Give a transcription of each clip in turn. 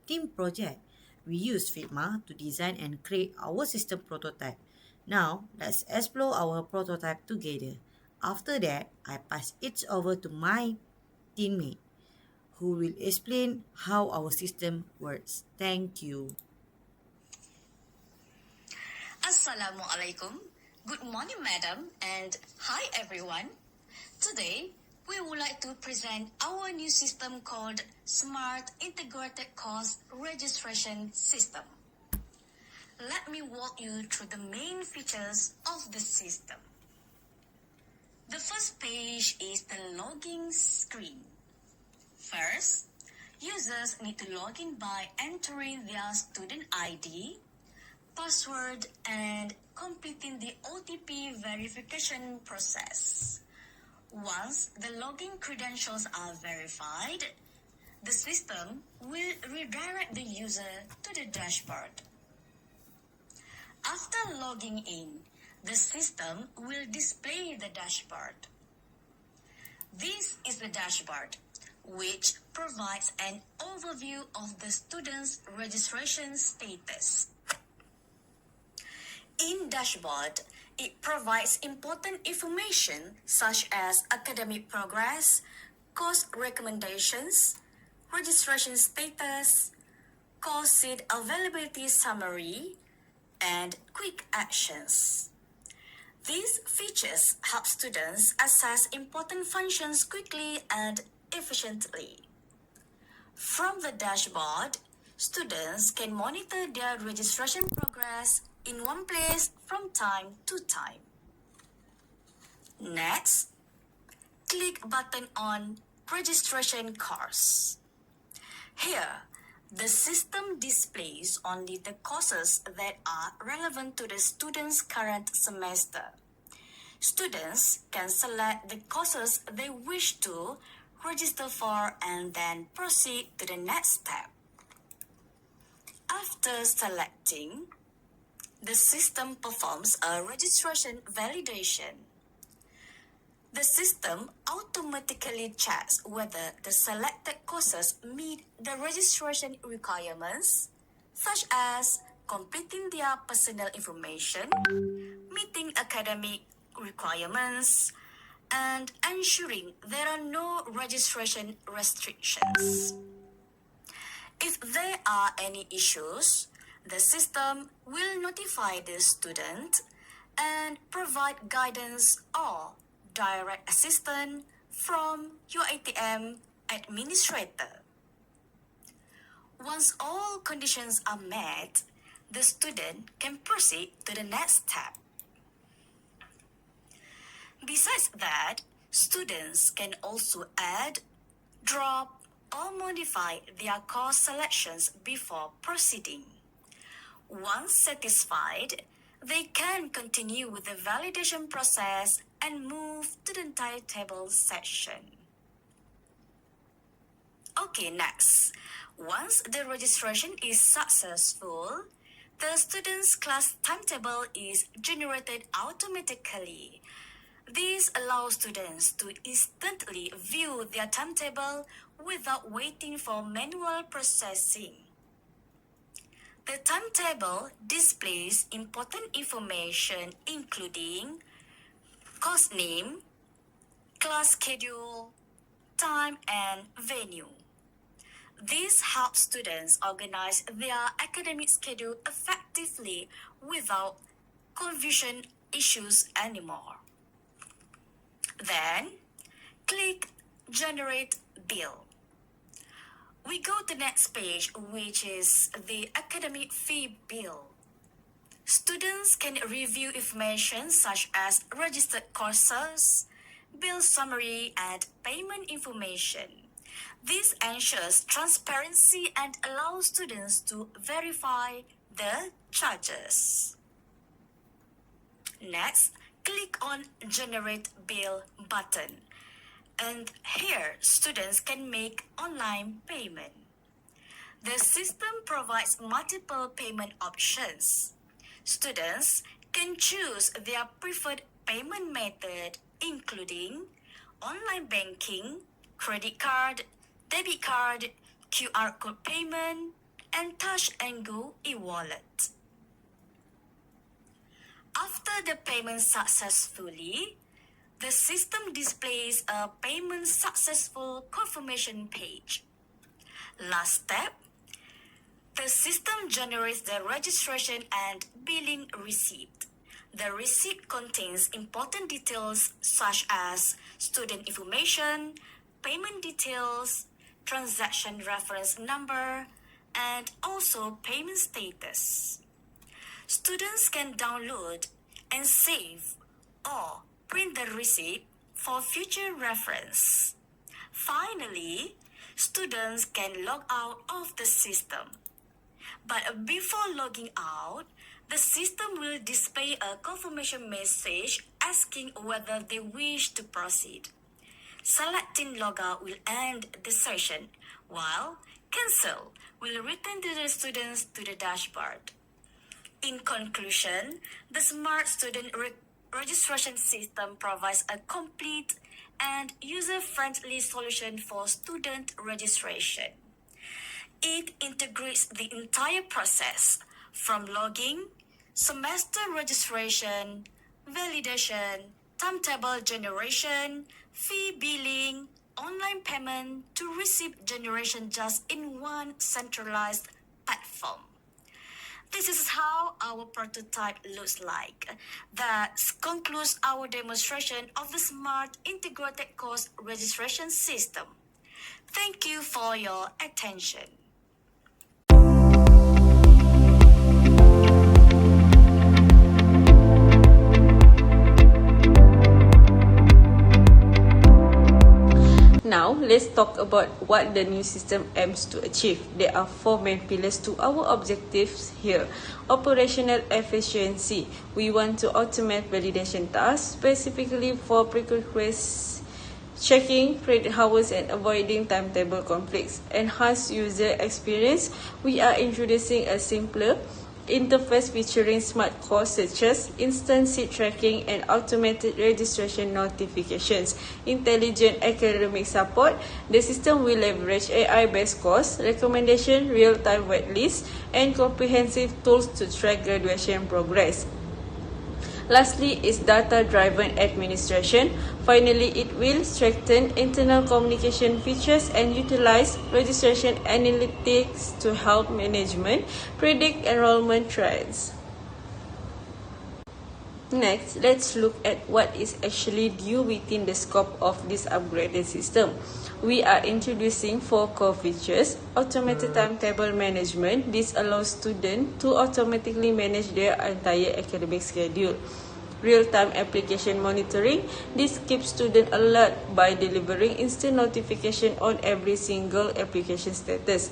team project. We used Figma to design and create our system prototype. Now, let's explore our prototype together. After that, I pass it over to my teammate who will explain how our system works. Thank you. Assalamualaikum. Good morning, madam, and hi, everyone. Today, we would like to present our new system called Smart Integrated Course Registration System. Let me walk you through the main features of the system. The first page is the login screen. First, users need to log in by entering their student ID, password, and completing the OTP verification process. Once the login credentials are verified, the system will redirect the user to the dashboard. After logging in, the system will display the dashboard. This is the dashboard, which provides an overview of the student's registration status. In dashboard, it provides important information such as academic progress, course recommendations, registration status, course seat availability summary, and quick actions. These features help students access important functions quickly and efficiently. From the dashboard, students can monitor their registration progress in one place from time to time. Next, click button on Registration Course. Here, the system displays only the courses that are relevant to the student's current semester. Students can select the courses they wish to register for and then proceed to the next step. After selecting, the system performs a registration validation. The system automatically checks whether the selected courses meet the registration requirements, such as completing their personal information, meeting academic requirements, and ensuring there are no registration restrictions. If there are any issues, the system will notify the student and provide guidance or direct assistance from your ATM administrator. Once all conditions are met, the student can proceed to the next step. Besides that, students can also add, drop, or modify their course selections before proceeding. Once satisfied, they can continue with the validation process and move to the timetable section. Okay, next. Once the registration is successful, the student's class timetable is generated automatically. This allows students to instantly view their timetable without waiting for manual processing. The timetable displays important information including course name, class schedule, time, and venue. This helps students organize their academic schedule effectively without confusion issues anymore. Then, click Generate Bill. We go to the next page, which is the academic fee bill. Students can review information such as registered courses, bill summary, and payment information. This ensures transparency and allows students to verify the charges. Next, click on Generate Bill button. And here, students can make online payment. The system provides multiple payment options. Students can choose their preferred payment method, including online banking, credit card, debit card, QR code payment, and Touch and Go e-wallet. After the payment successfully, the system displays a payment successful confirmation page. Last step, the system generates the registration and billing receipt. The receipt contains important details such as student information, payment details, transaction reference number, and also payment status. Students can download and save or print the receipt for future reference. Finally, students can log out of the system. But before logging out, the system will display a confirmation message asking whether they wish to proceed. Selecting logout will end the session, while cancel will return the students to the dashboard. In conclusion, the Smart Student Registration System provides a complete and user-friendly solution for student registration. It integrates the entire process from logging, semester registration, validation, timetable generation, fee billing, online payment to receipt generation just in one centralized platform. This is how our prototype looks like. That concludes our demonstration of the Smart Integrated Course Registration System. Thank you for your attention. Now, let's talk about what the new system aims to achieve. There are 4 main pillars to our objectives here. Operational efficiency. We want to automate validation tasks, specifically for pre-request checking, credit hours, and avoiding timetable conflicts. Enhance user experience. We are introducing a simpler interface featuring smart calls such as instant seat tracking and automated registration notifications. Intelligent academic support. The system will leverage AI-based course recommendation, real-time waitlist, and comprehensive tools to track graduation progress. Lastly is data-driven administration. Finally, it will strengthen internal communication features and utilize registration analytics to help management predict enrollment trends. Next, let's look at what is actually due within the scope of this upgraded system. We are introducing 4 core features. Automated timetable management. This allows students to automatically manage their entire academic schedule. Real-time application monitoring. This keeps students alert by delivering instant notification on every single application status.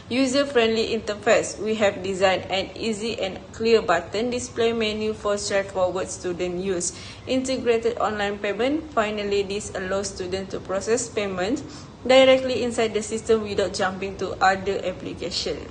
User-friendly interface. We have designed an easy and clear button display menu for straightforward student use. Integrated online payment. Finally, this allows students to process payment directly inside the system without jumping to other applications.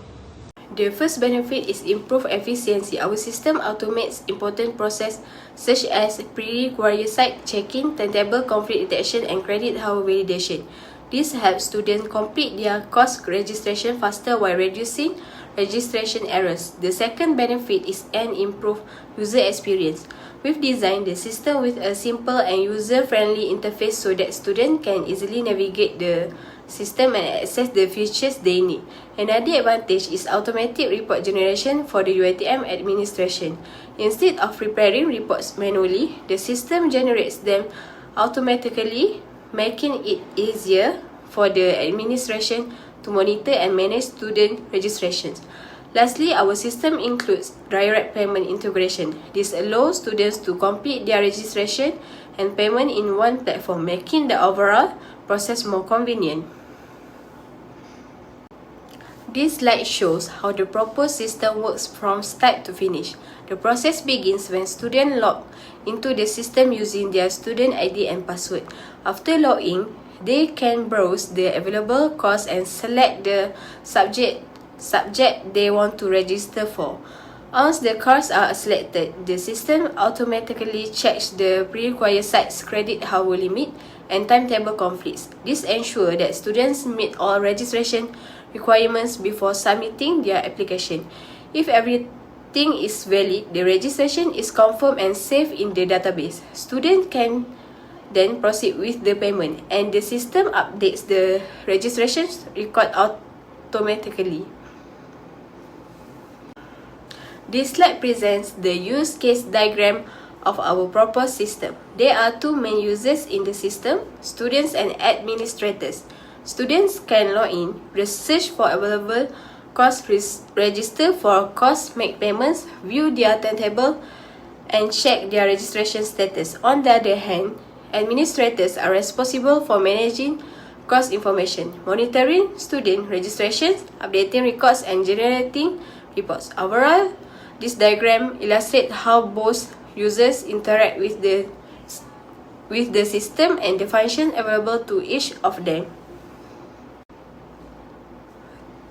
The first benefit is improved efficiency. Our system automates important processes such as pre-required site checking, timetable conflict detection, and credit hour validation. This helps students complete their course registration faster while reducing registration errors. The second benefit is an improved user experience. We've designed the system with a simple and user-friendly interface so that students can easily navigate the system and access the features they need. Another advantage is automatic report generation for the UiTM administration. Instead of preparing reports manually, the system generates them automatically, making it easier for the administration to monitor and manage student registrations. Lastly, our system includes direct payment integration. This allows students to complete their registration and payment in one platform, making the overall process more convenient. This slide shows how the proposed system works from start to finish. The process begins when students log into the system using their student ID and password. After logging, they can browse the available course and select the subject they want to register for. Once the courses are selected, the system automatically checks the pre-required site's credit hour limit and timetable conflicts. This ensures that students meet all registration requirements before submitting their application. If everything is valid, the registration is confirmed and saved in the database. Students can then proceed with the payment, and the system updates the registration record automatically. This slide presents the use case diagram of our proposed system. There are two main users in the system, students and administrators. Students can log in, research for available course, register for course, make payments, view their timetable, and check their registration status. On the other hand, administrators are responsible for managing course information, monitoring student registrations, updating records, and generating reports. Overall, this diagram illustrates how both users interact with the system and the function available to each of them.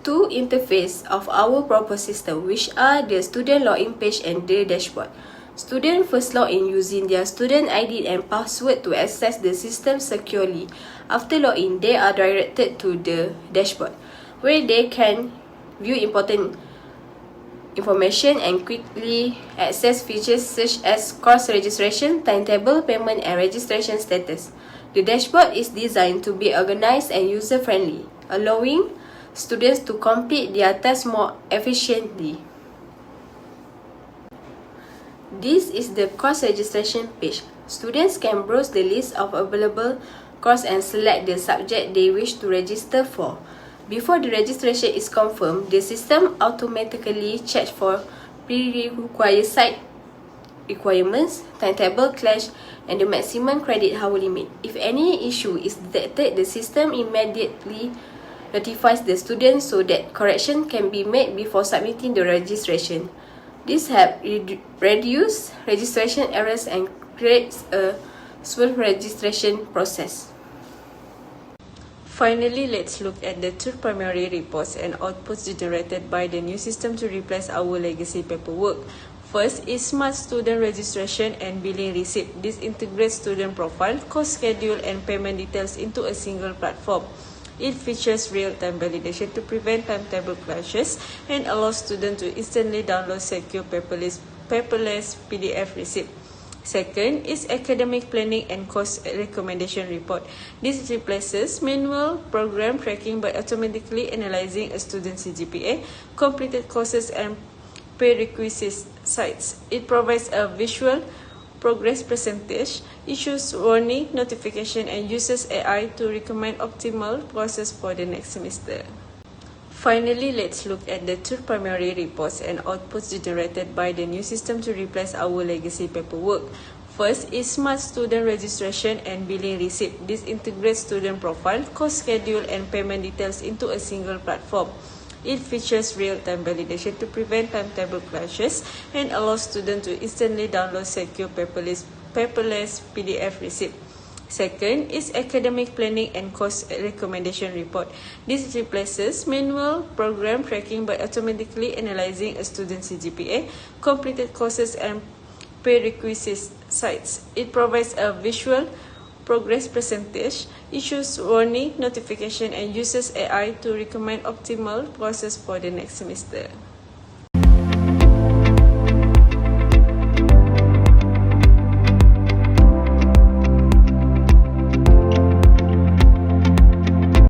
Two interfaces of our proposed system, which are the student login page and the dashboard. Students first log in using their student ID and password to access the system securely. After login, they are directed to the dashboard, where they can view important information and quickly access features such as course registration, timetable, payment, and registration status. The dashboard is designed to be organized and user-friendly, allowing students to complete their tasks more efficiently. This is the course registration page. Students can browse the list of available courses and select the subject they wish to register for. Before the registration is confirmed, the system automatically checks for prerequisite site requirements, timetable clash, and the maximum credit hour limit. If any issue is detected, the system immediately notifies the student so that correction can be made before submitting the registration. This helps reduce registration errors and creates a smooth registration process. Finally, let's look at the two primary reports and outputs generated by the new system to replace our legacy paperwork. First is Smart Student Registration and Billing Receipt. This integrates student profile, course schedule, and payment details into a single platform. It features real-time validation to prevent timetable clashes and allows students to instantly download secure paperless PDF receipt. Second is Academic Planning and Course Recommendation Report. This replaces manual program tracking by automatically analyzing a student's CGPA, completed courses, and prerequisite sites. It provides a visual progress percentage, issues warning notification, and uses AI to recommend optimal process for the next semester. Finally, let's look at the two primary reports and outputs generated by the new system to replace our legacy paperwork. First is Smart Student Registration and Billing Receipt. This integrates student profile, course schedule, and payment details into a single platform. It features real-time validation to prevent timetable clashes and allows students to instantly download secure paperless PDF receipt. Second is Academic Planning and Course Recommendation Report. This replaces manual program tracking by automatically analyzing a student's CGPA, completed courses, and prerequisite sites. It provides a visual progress percentage, issues warning notification, and uses AI to recommend optimal process for the next semester.